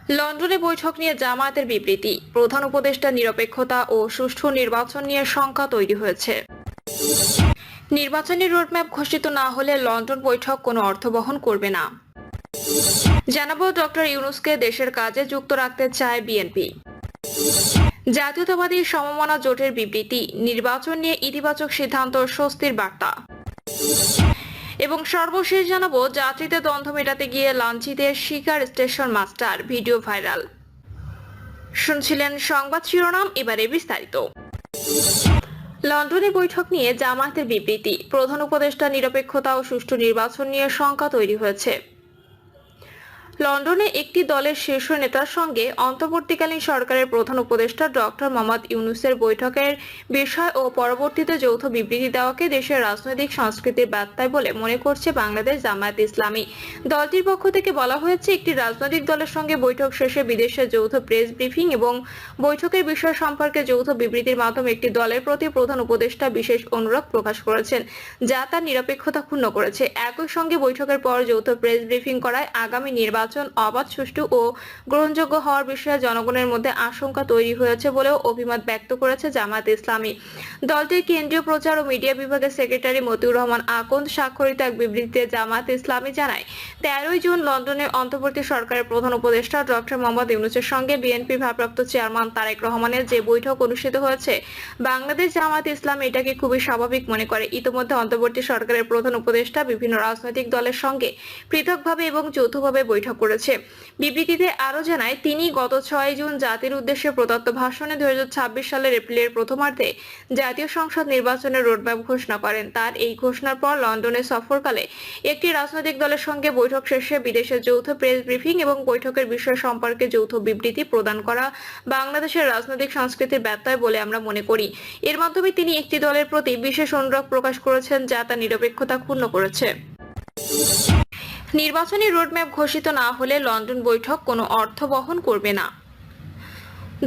লন্ডনে বৈঠক নিয়ে জামায়াতের বিবৃতি, প্রধান উপদেষ্টা নিরপেক্ষতা ও সুষ্ঠু নির্বাচন নিয়ে শঙ্কা তৈরি হয়েছে। নির্বাচনী রোডম্যাপ ঘোষিত না হলে লন্ডন বৈঠক কোনো অর্থ বহন করবে না। জানাবো ডক্টর ইউনূসকে দেশের কাজে যুক্ত রাখতে চায় বিএনপি। জাতীয়তাবাদী সমমনা জোটের বিবৃতি, নির্বাচন নিয়ে ইতিবাচক সিদ্ধান্ত, স্বস্তির বার্তা। এবং সর্বশেষ জানাবো যাত্রীদের দ্বন্দ্ব মেটাতে গিয়ে লাঞ্ছিতের শিকার স্টেশন মাস্টার, ভিডিও ভাইরাল। শুনছিলেন সংবাদ শিরোনাম, এবারে বিস্তারিত। লন্ডনে বৈঠক নিয়ে জামায়াতের বিবৃতি, প্রধান উপদেষ্টা নিরপেক্ষতা ও সুষ্ঠু নির্বাচন নিয়ে শঙ্কা তৈরি হয়েছে। লন্ডনে একটি দলের শীর্ষ নেতার সঙ্গে অন্তর্বর্তীকালীন সরকারের প্রধান উপদেষ্টা ডক্টর মোহাম্মদ ইউনূসের বৈঠকের বিষয় ও পরবর্তীতে যৌথ বিবৃতি দেওয়াকে দেশের রাজনৈতিক সংস্কৃতির বার্তায় বলে মনে করছে বাংলাদেশ জামায়াত ইসলামী। দলটির পক্ষ থেকে বলা হয়েছে, একটি রাজনৈতিক দলের সঙ্গে বৈঠক শেষে বিদেশে যৌথ প্রেস ব্রিফিং এবং বৈঠকের বিষয় সম্পর্কে যৌথ বিবৃতির মাধ্যমে একটি দলের প্রতি প্রধান উপদেষ্টা বিশেষ অনুরাগ প্রকাশ করেছেন, যা তার নিরপেক্ষতা ক্ষুণ্ণ করেছে। একই সঙ্গে বৈঠকের পর যৌথ প্রেস ব্রিফিং করায় আগামী নির্বাচন অবাধ, সুষ্ঠু ও গ্রহণযোগ্য হওয়ার বিষয়ে জনগণের মধ্যে আশঙ্কা তৈরি হয়েছে বলেও অভিমত ব্যক্ত করেছে জামায়াত ইসলামী। দলটির কেন্দ্রীয় প্রচার ও মিডিয়া বিভাগের সেক্রেটারি মতিউর রহমান আকন্দ স্বাক্ষরিত এক বিবৃতিতে জামায়াত ইসলামী জানায়, 13 জুন লন্ডনে অন্তর্বর্তী সরকারের প্রধান উপদেষ্টা ডক্টর মোহাম্মদ ইউনূসের সঙ্গে বিএনপি ভারপ্রাপ্ত চেয়ারম্যান তারেক রহমানের যে বৈঠক অনুষ্ঠিত হয়েছে, বাংলাদেশ জামায়াত ইসলামী এটাকে খুবই স্বাভাবিক মনে করে। ইতিমধ্যে অন্তর্বর্তী সরকারের প্রধান উপদেষ্টা বিভিন্ন রাজনৈতিক দলের সঙ্গে পৃথকভাবে এবং যৌথভাবে বৈঠক করেছে। বিবৃতিতে আরো জানায়, তিনি গত 6 জুন জাতির উদ্দেশ্যে প্রদত্ত ভাষণে 2026 সালের এপ্রিলের প্রথমার্ধে জাতীয় সংসদ নির্বাচনের রোডম্যাপ ঘোষণা করেন। তার এই ঘোষণার পর লন্ডনে সফরকালে একটি রাজনৈতিক দলের সঙ্গে বৈঠক শেষে বিদেশে যৌথ প্রেস ব্রিফিং এবং বৈঠকের বিষয় সম্পর্কে যৌথ বিবৃতি প্রদান করা বাংলাদেশের রাজনৈতিক সংস্কৃতির ব্যত্যয় বলে আমরা মনে করি। এর মাধ্যমে তিনি একটি দলের প্রতি বিশেষ অনুরাগ প্রকাশ করেছেন, যা তার নিরপেক্ষতা ক্ষুণ্ণ করেছে। নির্বাচনী রোডম্যাপ ঘোষিত না হলে লন্ডন বৈঠক কোনো অর্থ বহন করবে না।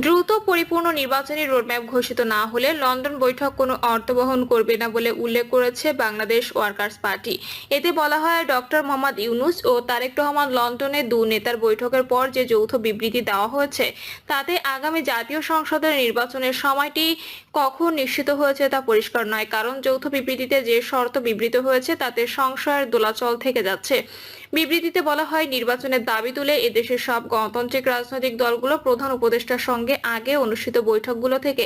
দ্রুত পরিপূর্ণ নির্বাচনী রোডম্যাপ ঘোষিত না হলে লন্ডন বৈঠক কোনো অর্থ বহন করবে না বলে উল্লেখ করেছে বাংলাদেশ ওয়ার্কার্স পার্টি। এতে বলা হয়, ডক্টর মোহাম্মদ ইউনূস ও তারেক রহমান লন্ডনে দু নেতার বৈঠকের পর যে যৌথ বিবৃতি দেওয়া হয়েছে, তাতে আগামী জাতীয় সংসদের নির্বাচনের সময়টি কখন নিশ্চিত হয়েছে তা পরিষ্কার নয়। কারণ যৌথ বিবৃতিতে যে শর্ত বিবৃত হয়েছে তাতে সংশয়ের দোলাচল থেকে যাচ্ছে। বিবৃতিতে বলা হয়, নির্বাচনের দাবি তুলে এদেশের সব গণতান্ত্রিক রাজনৈতিক দলগুলো প্রধান উপদেষ্টার সঙ্গে আগে অনুষ্ঠিত বৈঠকগুলো থেকে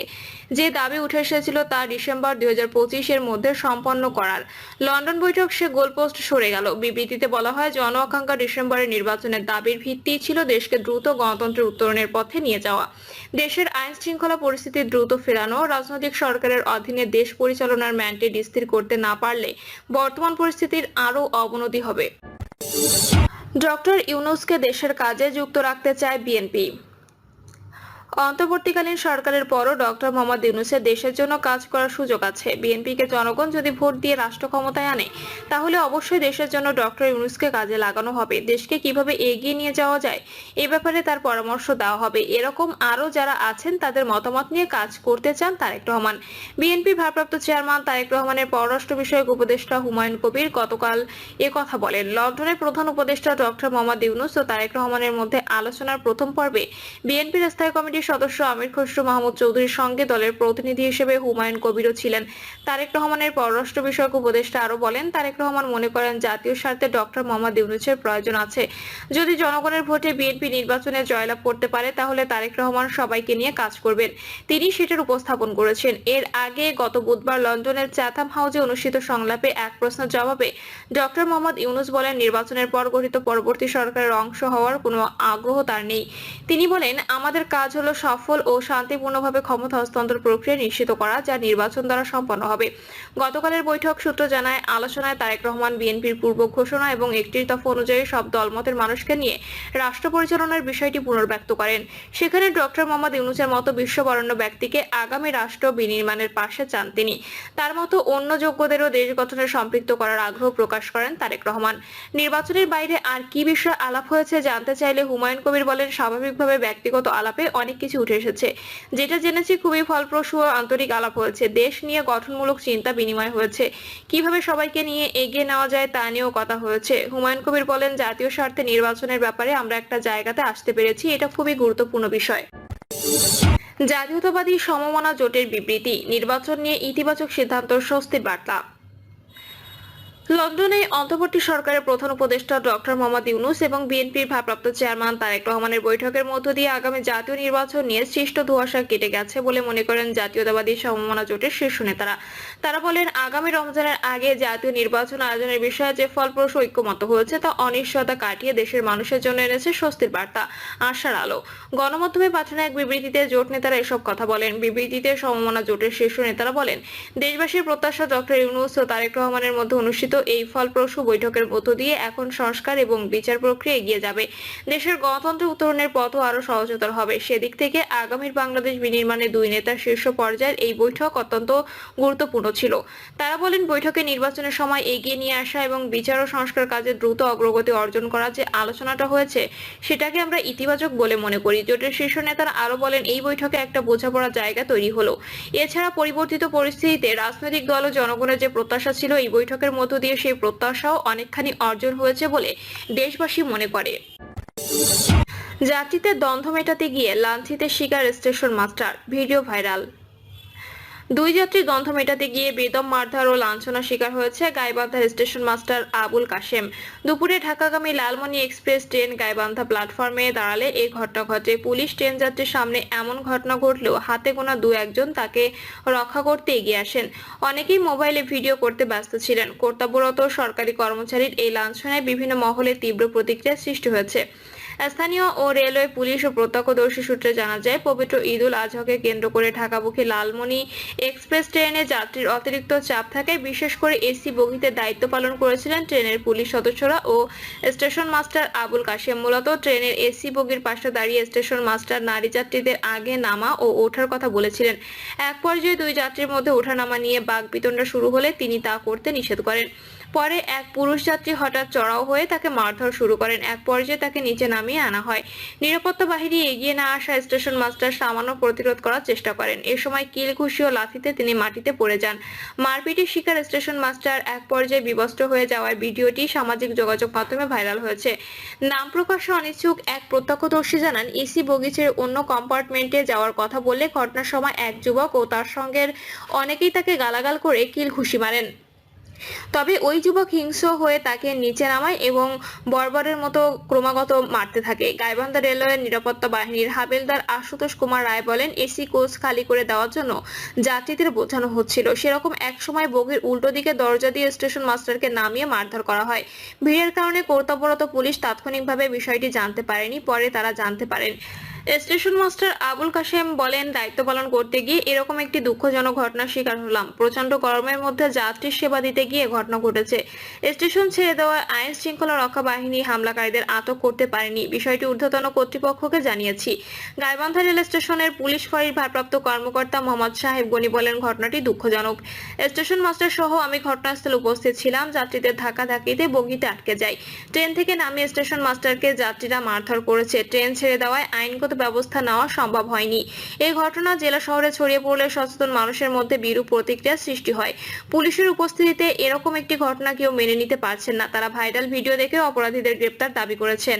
যে দাবি উঠে এসেছিল তা ডিসেম্বর 2025-এর মধ্যে সম্পন্ন করার। লন্ডন বৈঠক সে গোলপোস্ট সরে গেল। বিবৃতিতে বলা হয়, জন আকাঙ্ক্ষা ডিসেম্বরের নির্বাচনের দাবির ভিত্তি ছিল দেশকে দ্রুত গণতন্ত্রের উত্তরণের পথে নিয়ে যাওয়া, দেশের আইন শৃঙ্খলা পরিস্থিতি দ্রুত ফেরানো, রাজনৈতিক সরকারের অধীনে দেশ পরিচালনার ম্যান্ডেট স্থির করতে না পারলে বর্তমান পরিস্থিতির আরও অবনতি হবে। ডক্টর ইউনূসকে দেশের কাজে যুক্ত রাখতে চায় বিএনপি। অন্তর্বর্তীকালীন সরকারের পরও ডক্টর মোহাম্মদ ইউনূসের দেশের জন্য কাজ করার সুযোগ আছে। বিএনপিকে জনগণ যদি ভোট দিয়ে রাষ্ট্র ক্ষমতায় আনে, তাহলে অবশ্যই দেশের জন্য ডক্টর ইউনূসকে কাজে লাগানো হবে। দেশকে কিভাবে এগিয়ে নিয়ে যাওয়া যায় এ ব্যাপারে তার পরামর্শ দেওয়া হবে। এরকম আরও যারা আছেন তাদের মতামত নিয়ে কাজ করতে চান তারেক রহমান। বিএনপি ভারপ্রাপ্ত চেয়ারম্যান তারেক রহমানের পররাষ্ট্র বিষয়ক উপদেষ্টা হুমায়ুন কবির গতকাল কথা বলেন। লন্ডনের প্রধান উপদেষ্টা ডক্টর মোহাম্মদ ইউনূস ও তারেক রহমানের মধ্যে আলোচনার প্রথম পর্বে বিএনপির স্থায়ী কমিটির সদস্য আমির খসরু মাহমুদ চৌধুরীর সঙ্গে দলের প্রতিনিধি হিসেবে হুমায়ুন কবিরও ছিলেন। তারেক রহমানের পররাষ্ট্র বিষয়ক উপদেষ্টা আরো বলেন, তারেক রহমান মনে করেন জাতীয় স্বার্থে ডক্টর মোহাম্মদ ইউনূসের প্রয়োজন আছে। যদি জনগণের ভোটে বিএনপি নির্বাচনে জয়লাভ করতে পারে, তাহলে তারেক রহমান সবাইকে নিয়ে কাজ করবেন। তিনি সেটার উপস্থাপন করেছেন। এর আগে গত বুধবার লন্ডনের চ্যাথাম হাউসে অনুষ্ঠিত সংলাপে এক প্রশ্নের জবাবে ডক্টর মোহাম্মদ ইউনূস বলেন, নির্বাচনের পর গঠিত পরবর্তী সরকারের অংশ হওয়ার কোনো আগ্রহ তার নেই। তিনি বলেন, আমাদের কাজ হলো সফল ও শান্তিপূর্ণভাবে ক্ষমতা হস্তান্তর প্রক্রিয়া নিশ্চিত করা, যা নির্বাচন দ্বারা সম্পন্ন হবে। গতকালের বৈঠক সূত্র জানায়, আলোচনায় তারেক রহমান বিএনপির পূর্ব ঘোষণা এবং 31 দফা অনুযায়ী সব দলমতের মানুষকে নিয়ে রাষ্ট্র পরিচালনার বিষয়টি পুনর্ব্যক্ত করেন। সেখানে ডক্টর মোহাম্মদ ইউনূসের মতো বিশ্ববরেণ্য ব্যক্তিকে আগামী রাষ্ট্র বিনির্মাণের পাশে চান তিনি। তার মতো অন্য যোগ্যদেরও দেশ গঠনে সম্পৃক্ত করার আগ্রহ প্রকাশ করেন তারেক রহমান। নির্বাচনের বাইরে আর কি বিষয়ে আলাপ হয়েছে জানতে চাইলে হুমায়ুন কবির বলেন, স্বাভাবিকভাবে ব্যক্তিগত আলাপে অনেক কিছু উঠে এসেছে। যেটা জেনেছি খুবই ফলপ্রসূ ও আন্তরিক আলাপ হয়েছে। দেশ নিয়ে গঠনমূলক চিন্তা বিনিময় হয়েছে। কিভাবে সবাইকে নিয়ে এগিয়ে নেওয়া যায় তা নিয়েও কথা হয়েছে। হুমায়ুন কবির বলেন, জাতীয় স্বার্থে নির্বাচনের ব্যাপারে আমরা একটা জায়গাতে আসতে পেরেছি, এটা খুবই গুরুত্বপূর্ণ বিষয়। জাতীয়তাবাদী সমমনা জোটের বিবৃতি, নির্বাচন নিয়ে ইতিবাচক সিদ্ধান্ত, স্বস্তির বার্তা। লন্ডনে অন্তর্বর্তী সরকারের প্রধান উপদেষ্টা ডক্টর মোহাম্মদ ইউনূস এবং বিএনপির ভারপ্রাপ্ত চেয়ারম্যান তারেক রহমানের বৈঠকের মধ্য দিয়ে আগামী জাতীয় নির্বাচন নিয়ে সৃষ্ট ধোঁয়াশা কেটে গেছে বলে মনে করেন জাতীয়তাবাদী সমমনা জোটের শীর্ষ নেতারা। তারা বলেন, আগামী রমজানের আগে জাতীয় নির্বাচন আয়োজনের বিষয়ে যে ফলপ্রসূ ঐক্যমত্য হয়েছে তা অনিশ্চয়তা কাটিয়ে দেশের মানুষের জন্য এনেছে স্বস্তির বার্তা, আশার আলো। গণমাধ্যমে পাঠানো এক বিবৃতিতে জোট নেতারা এসব কথা বলেন। বিবৃতিতে সমমনা জোটের শীর্ষ নেতারা বলেন, দেশবাসীর প্রত্যাশা ডক্টর ইউনূস ও তারেক রহমানের মধ্যে অনুষ্ঠিত এই ফলপ্রসূ বৈঠকের মধ্য দিয়ে এখন সংস্কার এবং বিচার প্রক্রিয়া এগিয়ে যাবে। দেশের গণতন্ত্র উত্তরণের পথও আরো সহজতর হবে। সেদিক থেকে আগামীর বাংলাদেশ বিনির্মাণে দুই নেতার শীর্ষ পর্যায়ের এই বৈঠক অত্যন্ত গুরুত্বপূর্ণ ছিল। তারা বলেন, বৈঠকে নির্বাচনের সময় এগিয়ে নিয়ে আসা এবং বিচার ও সংস্কার কাজে দ্রুত অগ্রগতি অর্জন করা যে আলোচনাটা হয়েছে সেটাকে আমরা ইতিবাচক বলে মনে করি। জোটের শীর্ষ নেতারা আরো বলেন, এই বৈঠকে একটা বোঝাপড়ার জায়গা তৈরি হলো। এছাড়া পরিবর্তিত পরিস্থিতিতে রাজনৈতিক দল ও জনগণের যে প্রত্যাশা ছিল, এই বৈঠকের মধ্য দিয়ে সেই প্রত্যাশাও অনেকখানি অর্জন হয়েছে বলে দেশবাসী মনে করে। যাত্রীদের দ্বন্দ্ব মেটাতে গিয়ে লাঞ্ছিতের শিকার স্টেশন মাস্টার, ভিডিও ভাইরাল। দুই যাত্রী দ্বন্দ্ব মেটাতে গিয়ে বেদম মারধর ও লাঞ্ছনার শিকার হয়েছে গাইবান্ধার স্টেশন মাস্টার আবুল কাশেম। দুপুরে ঢাকাগামী লালমনি এক্সপ্রেস ট্রেন গাইবান্ধা প্ল্যাটফর্মে দাঁড়ালে এই ঘটনা ঘটে। পুলিশ ট্রেন যাত্রীর সামনে এমন ঘটনা ঘটলেও হাতে গোনা দু একজন তাকে রক্ষা করতে এগিয়ে আসেন। অনেকেই মোবাইলে ভিডিও করতে ব্যস্ত ছিলেন। কর্তব্যরত সরকারি কর্মচারীর এই লাঞ্ছনায় বিভিন্ন মহলে তীব্র প্রতিক্রিয়া সৃষ্টি হয়েছে। স্থানীয় ও রেলওয়ে পুলিশ ও প্রত্যক্ষদর্শী সূত্রে জানা যায়, পবিত্র ঈদুল আজহাকে কেন্দ্র করে ঢাকামুখী লালমনি এক্সপ্রেস ট্রেনে যাত্রীর অতিরিক্ত চাপ থাকায় বিশেষ করে এসি বগিতে দায়িত্ব পালন করেছিলেন ট্রেনের পুলিশ সদস্যরা ও স্টেশন মাস্টার আবুল কাশেম। মূলত ট্রেনের এসি বগির পাশে দাঁড়িয়ে স্টেশন মাস্টার নারী যাত্রীদের আগে নামা ও ওঠার কথা বলেছিলেন। এক পর্যায়ে দুই যাত্রীর মধ্যে ওঠানামা নিয়ে বাকবিতণ্ডা শুরু হলে তিনি তা করতে নিষেধ করেন। পরে এক পুরুষ যাত্রী হঠাৎ চড়াও হয়ে তাকে মারধর শুরু করেন। এক পর্যায়ে তাকে নিচে নামিয়ে আনা হয়। নিরাপত্তা বাহিনী এগিয়ে না আসা স্টেশন মাস্টার সামান্য প্রতিরোধ করার চেষ্টা করেন। এ সময় কিল ঘুষি ও লাথিতে তিনি মাটিতে পড়ে যান। মারপিটের শিকার স্টেশন মাস্টার এক পর্যায়ে বিবস্ত্র হয়ে যাওয়ার ভিডিওটি সামাজিক যোগাযোগ মাধ্যমে ভাইরাল হয়েছে। নাম প্রকাশে অনিচ্ছুক এক প্রত্যক্ষদর্শী জানান, এসি বগি ছেড়ে অন্য কম্পার্টমেন্টে যাওয়ার কথা বললে ঘটনার সময় এক যুবক ও তার সঙ্গের অনেকেই তাকে গালাগাল করে কিল ঘুষি মারেন। তবে ওই যুবক হিংস্র হয়ে তাকে নিচে নামায় এবং বর্বরের মতো ক্রমাগত মারতে থাকে। গাইবান্ধা রেলওয়ের নিরাপত্তা বাহিনীর হাবিলদার আশুতোষ কুমার রায় বলেন, এসি কোচ খালি করে দেওয়ার জন্য যাত্রীদের বোঝানো হচ্ছিল। সেরকম এক সময় বগির উল্টো দিকে দরজা দিয়ে স্টেশন মাস্টারকে নামিয়ে মারধর করা হয়। ভিড়ের কারণে কর্তব্যরত পুলিশ তাৎক্ষণিকভাবে বিষয়টি জানতে পারেনি, পরে তারা জানতে পারেন। স্টেশন মাস্টার আবুল কাশেম বলেন, দায়িত্ব পালন করতে গিয়ে এরকম একটি দুঃখজনক ঘটনার শিকার হলাম। প্রচন্ড গরমের মধ্যে যাত্রীর সেবা দিতে গিয়ে ঘটনা ঘটেছে। স্টেশন ছেড়ে দেওয়ায় আইন শৃঙ্খলা রক্ষা বাহিনী হামলাকারীদের আটক করতে পারেনি। বিষয়টি ঊর্ধ্বতন কর্তৃপক্ষকে জানিয়েছি। গাইবান্ধা রেল স্টেশনের পুলিশ ফাঁড়ির ভারপ্রাপ্ত কর্মকর্তা মোহাম্মদ সাহেব গনি বলেন, ঘটনাটি দুঃখজনক। স্টেশন মাস্টার সহ আমি ঘটনাস্থলে উপস্থিত ছিলাম। যাত্রীদের ধাক্কাধাক্কিতে বগিতে আটকে যায়। ট্রেন থেকে নামিয়ে স্টেশন মাস্টারকে যাত্রীরা মারধর করেছে। ট্রেন ছেড়ে দেওয়ায় আইনগত ব্যবস্থা নেওয়া সম্ভব হয়নি। এই ঘটনা জেলা শহরে ছড়িয়ে পড়লে সচেতন মানুষের মধ্যে বিরূপ প্রতিক্রিয়া সৃষ্টি হয়। পুলিশের উপস্থিতিতে এরকম একটি ঘটনা কেউ মেনে নিতে পারছেন না। তারা ভাইরাল ভিডিও দেখে অপরাধীদের গ্রেপ্তার দাবি করেছেন।